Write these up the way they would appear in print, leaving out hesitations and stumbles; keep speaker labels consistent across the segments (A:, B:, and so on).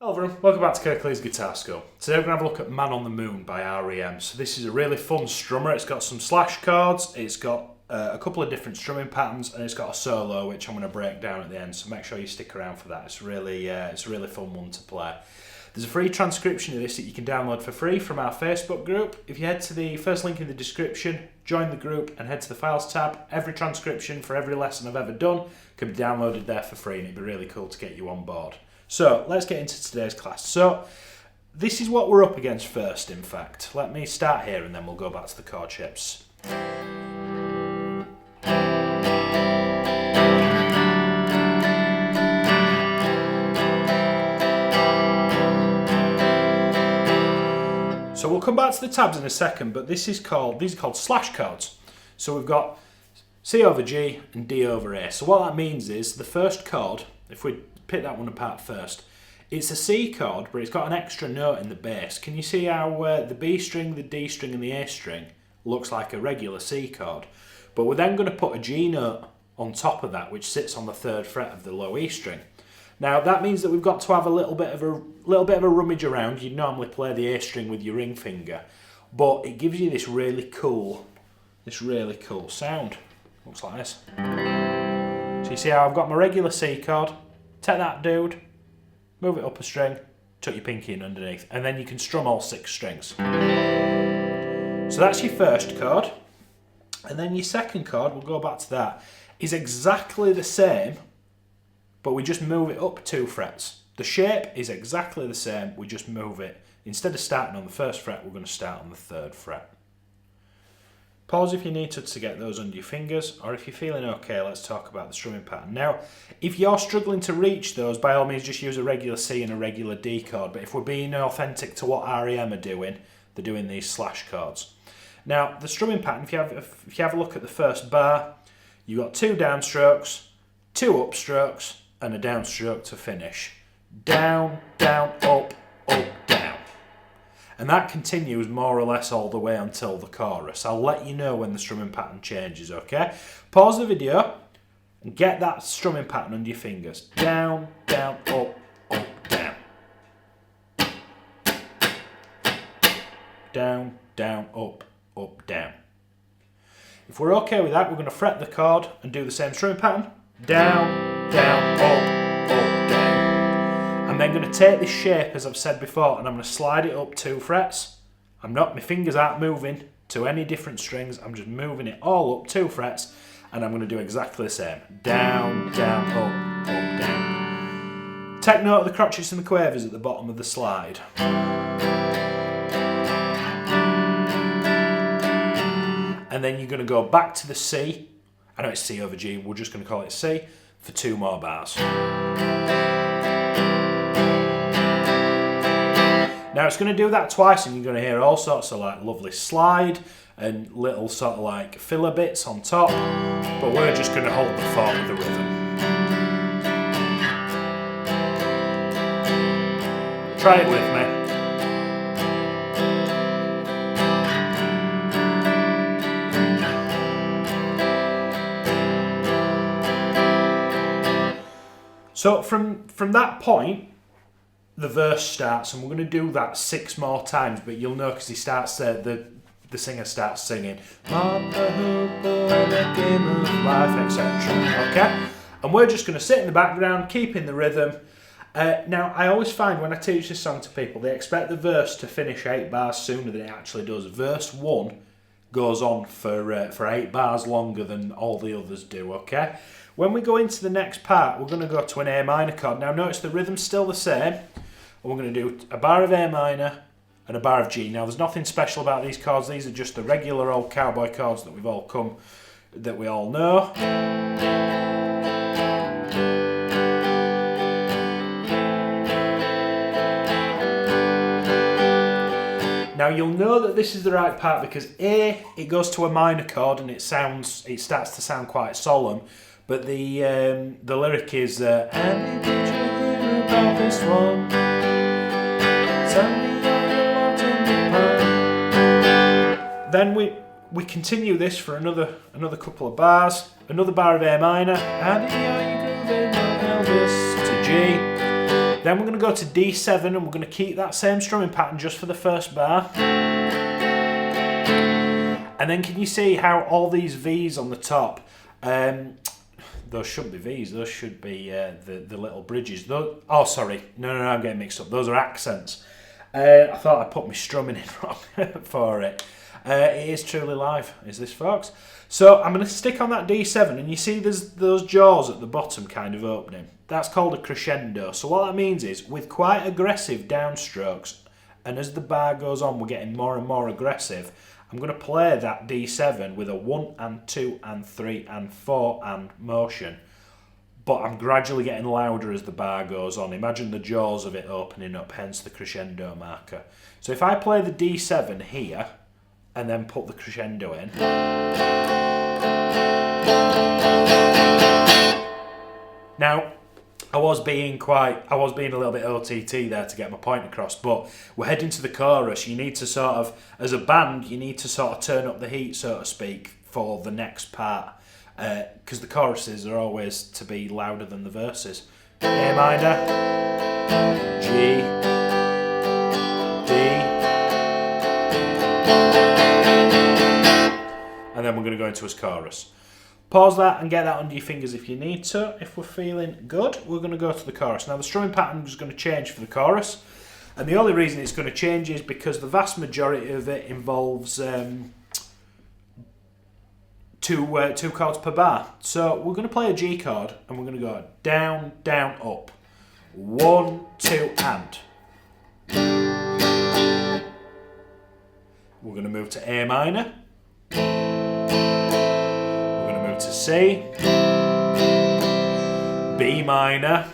A: Hello everyone, welcome back to Kirklees Guitar School. Today we're going to have a look at Man on the Moon by R.E.M. So this is a really fun strummer. It's got some slash chords, it's got a couple of different strumming patterns, and it's got a solo which I'm going to break down at the end, so make sure you stick around for that. It's a really fun one to play. There's a free transcription of this that you can download for free from our Facebook group. If you head to the first link in the description, join the group and head to the Files tab, every transcription for every lesson I've ever done can be downloaded there for free, and it'd be really cool to get you on board. So let's get into today's class. So this is what we're up against first, in fact. Let me start here and then we'll go back to the chord shapes. So we'll come back to the tabs in a second, but these are called slash chords. So we've got C over G and D over A. So what that means is the first chord, if we pick that one apart first, it's a C chord, but it's got an extra note in the bass. Can you see how the B string, the D string and the A string looks like a regular C chord? But we're then going to put a G note on top of that, which sits on the 3rd fret of the low E string. Now that means that we've got to have a little bit of a rummage around. You'd normally play the A string with your ring finger, but it gives you this really cool sound. Looks like this. So you see how I've got my regular C chord. Take that dude, move it up a string, tuck your pinky in underneath, and then you can strum all 6 strings. So that's your first chord, and then your second chord, we'll go back to that, is exactly the same, but we just move it up 2 frets. The shape is exactly the same, we just move it. Instead of starting on the 1st fret, we're going to start on the 3rd fret. Pause if you need to get those under your fingers, or if you're feeling okay, let's talk about the strumming pattern. Now, if you're struggling to reach those, by all means just use a regular C and a regular D chord, but if we're being authentic to what R.E.M. are doing, they're doing these slash chords. Now, the strumming pattern, if you have a look at the first bar, you've got 2 downstrokes, 2 upstrokes, and a downstroke to finish. Down, down, up, up, down. And that continues more or less all the way until the chorus. I'll let you know when the strumming pattern changes, okay? Pause the video and get that strumming pattern under your fingers. Down, down, up, up, down. Down, down, up, up, down. If we're okay with that, we're going to fret the chord and do the same strumming pattern. Down, down, up, down. I'm then going to take this shape, as I've said before, and I'm going to slide it up 2 frets. My fingers aren't moving to any different strings, I'm just moving it all up 2 frets, and I'm going to do exactly the same. Down, down, up, down. Take note of the crotchets and the quavers at the bottom of the slide. And then you're going to go back to the C. I know it's C over G, we're just going to call it C, for 2 more bars. Now it's going to do that twice, and you're going to hear all sorts of like lovely slide and little sort of like filler bits on top, but we're just going to hold the form of the rhythm. Try it with me. So from that point, the verse starts, and we're going to do that 6 more times, but you'll know because he starts the singer starts singing the game of life, etc. Okay, and we're just going to sit in the background, keeping the rhythm. Now I always find when I teach this song to people, they expect the verse to finish 8 bars sooner than it actually does. Verse 1 goes on for 8 bars longer than all the others do. Okay, when we go into the next part, we're going to go to an A minor chord. Now notice the rhythm's still the same. And we're going to do a bar of A minor and a bar of G. Now there's nothing special about these chords, these are just the regular old cowboy chords that we all know. Now you'll know that this is the right part because A, it goes to a minor chord and it starts to sound quite solemn, but the lyric is Andy, did you hear about this one? Then we continue this for another couple of bars, another bar of A minor, and Elvis to G, Then we're going to go to D7 and we're going to keep that same strumming pattern just for the first bar. And then can you see how all these V's on the top, those shouldn't be V's, those should be the little bridges. Those, oh, sorry, no, I'm getting mixed up. Those are accents. I thought I put my strumming in wrong for it. It is truly live, is this, folks? So I'm going to stick on that D7, and you see there's those jaws at the bottom kind of opening. That's called a crescendo. So what that means is, with quite aggressive downstrokes, and as the bar goes on, we're getting more and more aggressive, I'm going to play that D7 with a 1 and 2 and 3 and 4 and motion. But I'm gradually getting louder as the bar goes on. Imagine the jaws of it opening up, hence the crescendo marker. So if I play the D7 here, and then put the crescendo in. Now, I was being a little bit OTT there to get my point across, but we're heading to the chorus. You need to sort of, as a band, you need to sort of turn up the heat, so to speak, for the next part, because the choruses are always to be louder than the verses. A minor, G, D, and then we're going to go into his chorus. Pause that and get that under your fingers if you need to. If we're feeling good, we're going to go to the chorus. Now the strumming pattern is going to change for the chorus, and the only reason it's going to change is because the vast majority of it involves two chords per bar. So we're going to play a G chord, and we're going to go down, down, up. 1, 2, and. We're going to move to A minor. To C, B minor,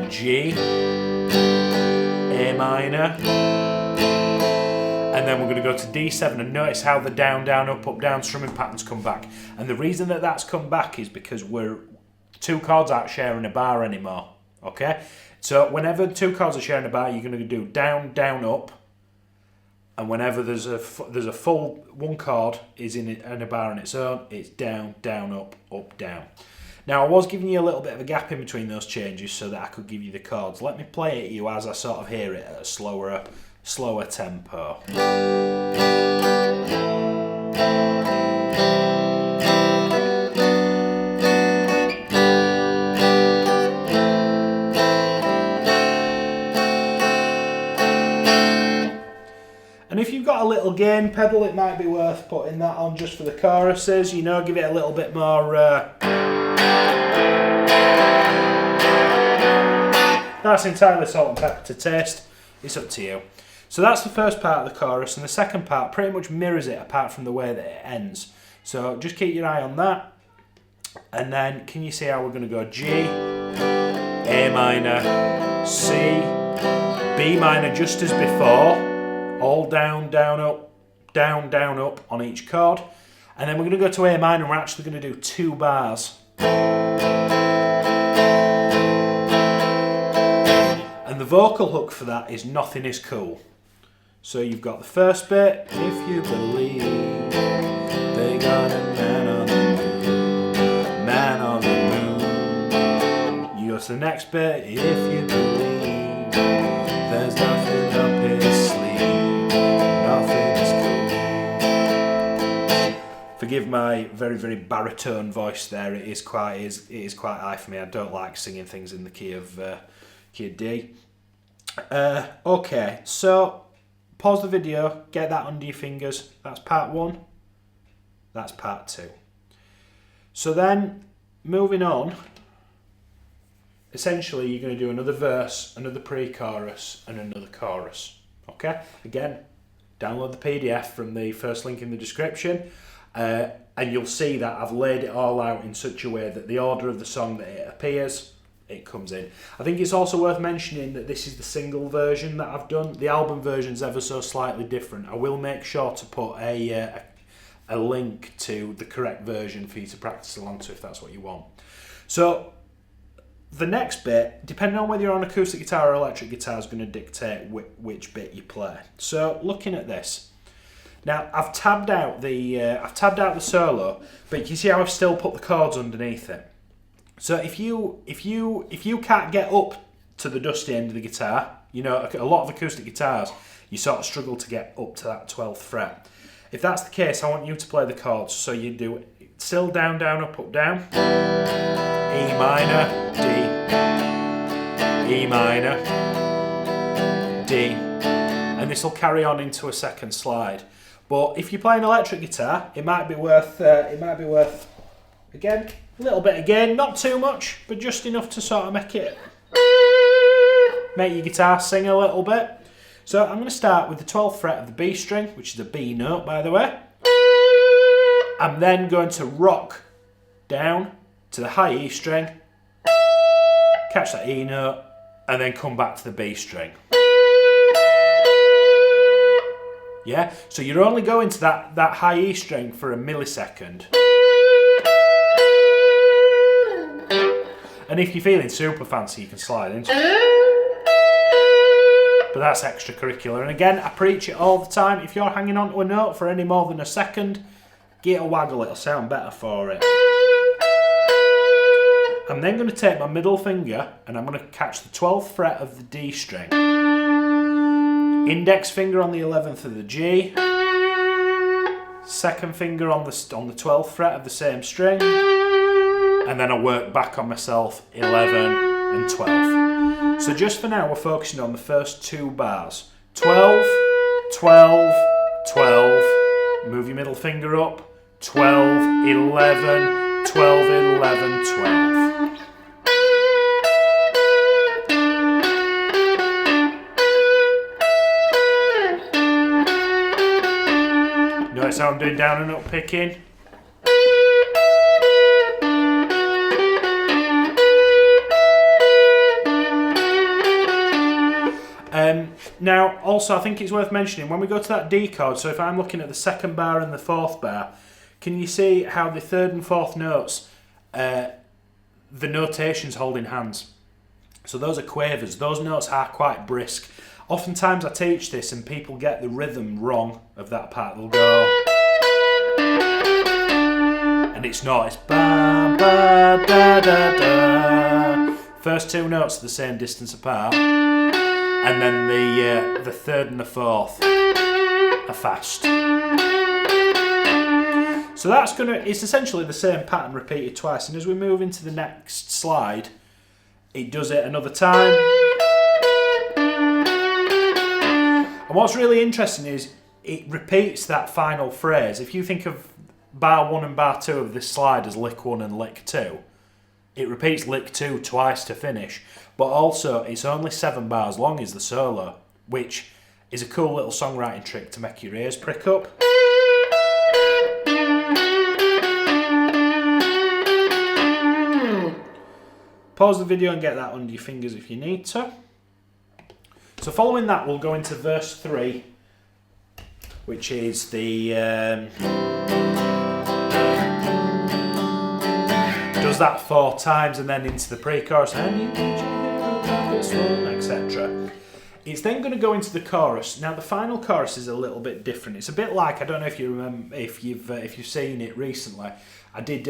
A: G, A minor, and then we're going to go to D7, and notice how the down, down, up, down strumming patterns come back. And the reason that that's come back is because two chords aren't sharing a bar anymore, okay? So whenever two chords are sharing a bar, you're going to do down, down, up. And whenever there's a full one chord is in a bar on its own, it's down, down, up, down. Now I was giving you a little bit of a gap in between those changes so that I could give you the chords. Let me play it to you as I sort of hear it at a slower tempo. And if you've got a little gain pedal, it might be worth putting that on just for the choruses, you know, give it a little bit more... That's entirely salt and pepper to taste, it's up to you. So that's the first part of the chorus, and the second part pretty much mirrors it apart from the way that it ends. So just keep your eye on that, and then can you see how we're going to go G, A minor, C, B minor just as before, all down, down, up on each chord. And then we're going to go to A minor, and we're actually going to do 2 bars. And the vocal hook for that is Nothing Is Cool. So you've got the first bit, if you believe they got a man on the moon, man on the moon. You go to the next bit, if you believe there's nothing up his sleeve. Forgive my very, very baritone voice there. It is quite high for me. I don't like singing things in the key of D. Okay, so pause the video, get that under your fingers. That's part 1. That's part 2. So then, moving on, essentially you're going to do another verse, another pre-chorus, and another chorus. Okay? Again, download the PDF from the first link in the description. And you'll see that I've laid it all out in such a way that the order of the song that it appears, it comes in. I think it's also worth mentioning that this is the single version that I've done. The album version's ever so slightly different. I will make sure to put a link to the correct version for you to practice along to if that's what you want. So the next bit, depending on whether you're on acoustic guitar or electric guitar, is going to dictate which bit you play. So looking at this. Now I've tabbed out the solo, but you can see how I've still put the chords underneath it. So if you can't get up to the dusty end of the guitar, you know, a lot of acoustic guitars, you sort of struggle to get up to that 12th fret. If that's the case, I want you to play the chords. So you do still down, down, up, down, E minor, D, E minor, D, and this will carry on into a second slide. But if you play an electric guitar, it might be worth again a little bit again, not too much, but just enough to sort of make your guitar sing a little bit. So I'm going to start with the 12th fret of the B string, which is a B note, by the way. I'm then going to rock down to the high E string, catch that E note, and then come back to the B string. Yeah, so you're only going to that high E string for a millisecond. And if you're feeling super fancy, you can slide into it. But that's extracurricular. And again, I preach it all the time. If you're hanging on to a note for any more than a second, give it a waggle, it'll sound better for it. I'm then going to take my middle finger and I'm going to catch the 12th fret of the D string. Index finger on the 11th of the G. Second finger on the 12th fret of the same string. And then I work back on myself 11 and 12. So just for now, we're focusing on the first two bars. 12, 12, 12. Move your middle finger up. 12, 11, 12, 11, 12. Notice how I'm doing down and up picking. Now, also, I think it's worth mentioning, when we go to that D chord, so if I'm looking at the second bar and the fourth bar, can you see how the third and fourth notes, the notation's holding hands? So those are quavers. Those notes are quite brisk. Oftentimes I teach this and people get the rhythm wrong of that part. They'll go... and it's not. It's ba, ba, da, da, da. First two notes are the same distance apart. And then the third and the fourth are fast. So that's it's essentially the same pattern repeated twice. And as we move into the next slide, it does it another time. And what's really interesting is it repeats that final phrase. If you think of bar 1 and bar 2 of this slide as lick 1 and lick 2, it repeats lick 2 twice to finish. But also, it's only 7 bars long is the solo, which is a cool little songwriting trick to make your ears prick up. Pause the video and get that under your fingers if you need to. So following that, we'll go into verse 3, which is the... does that 4 times and then into the pre-chorus, etc. It's then going to go into the chorus. Now the final chorus is a little bit different. It's a bit like, I don't know if you remember, if you've seen it recently. I did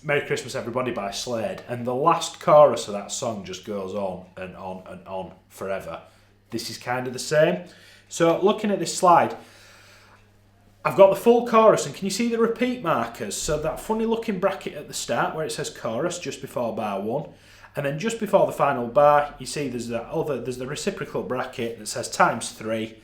A: Merry Christmas Everybody by Slade, and the last chorus of that song just goes on and on and on forever. This is kind of the same. So looking at this slide, I've got the full chorus, and can you see the repeat markers? So that funny looking bracket at the start where it says chorus just before bar 1, and then just before the final bar, you see there's the reciprocal bracket that says ×3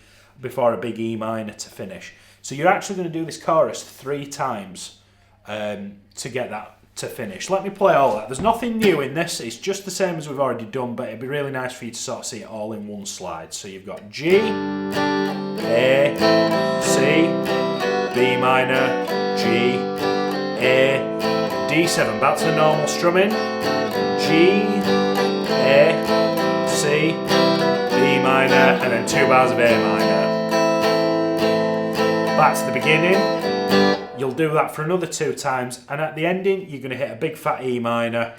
A: before a big E minor to finish. So you're actually going to do this chorus 3 times to get that to finish. Let me play all that. There's nothing new in this. It's just the same as we've already done, but it'd be really nice for you to sort of see it all in one slide. So you've got G, A, C, B minor, G, A, D7. Back to the normal strumming. G, A, C, B minor, and then 2 bars of A minor. Back to the beginning. You'll do that for another 2 times, and at the ending, you're going to hit a big fat E minor.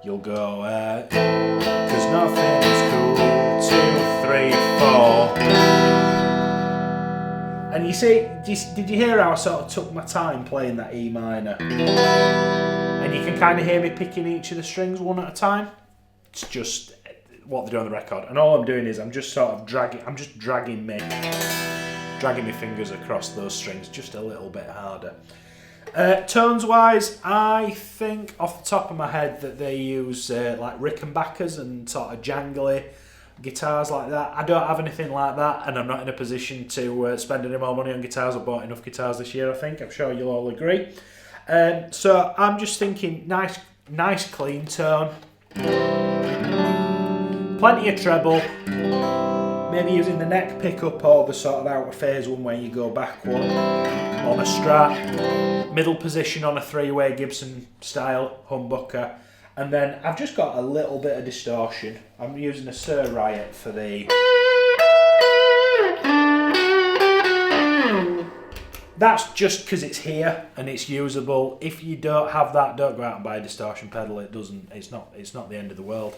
A: You'll go, 'cause nothing is cool, 2, 3, 4. And you see, did you hear how I sort of took my time playing that E minor? And and you can kind of hear me picking each of the strings one at a time. It's just what they do on the record, and all I'm doing is I'm just dragging my fingers across those strings just a little bit harder. Tones wise, I think off the top of my head that they use like Rickenbackers and sort of jangly guitars like that. I don't have anything like that, and I'm not in a position to spend any more money on guitars. I've bought enough guitars this year, I think. I'm sure you'll all agree. So I'm just thinking nice clean tone. Plenty of treble. Maybe using the neck pickup or the sort of out of phase one where you go back one on a Strat. Middle position on a three-way Gibson style humbucker. And then I've just got a little bit of distortion. I'm using a surreal for the... That's just because it's here and it's usable. If you don't have that, don't go out and buy a distortion pedal. It's not the end of the world.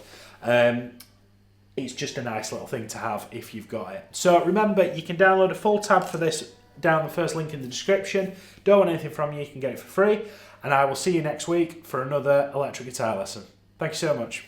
A: It's just a nice little thing to have if you've got it. So remember, you can download a full tab for this down the first link in the description. Don't want anything from you can get it for free. And I will see you next week for another electric guitar lesson. Thank you so much.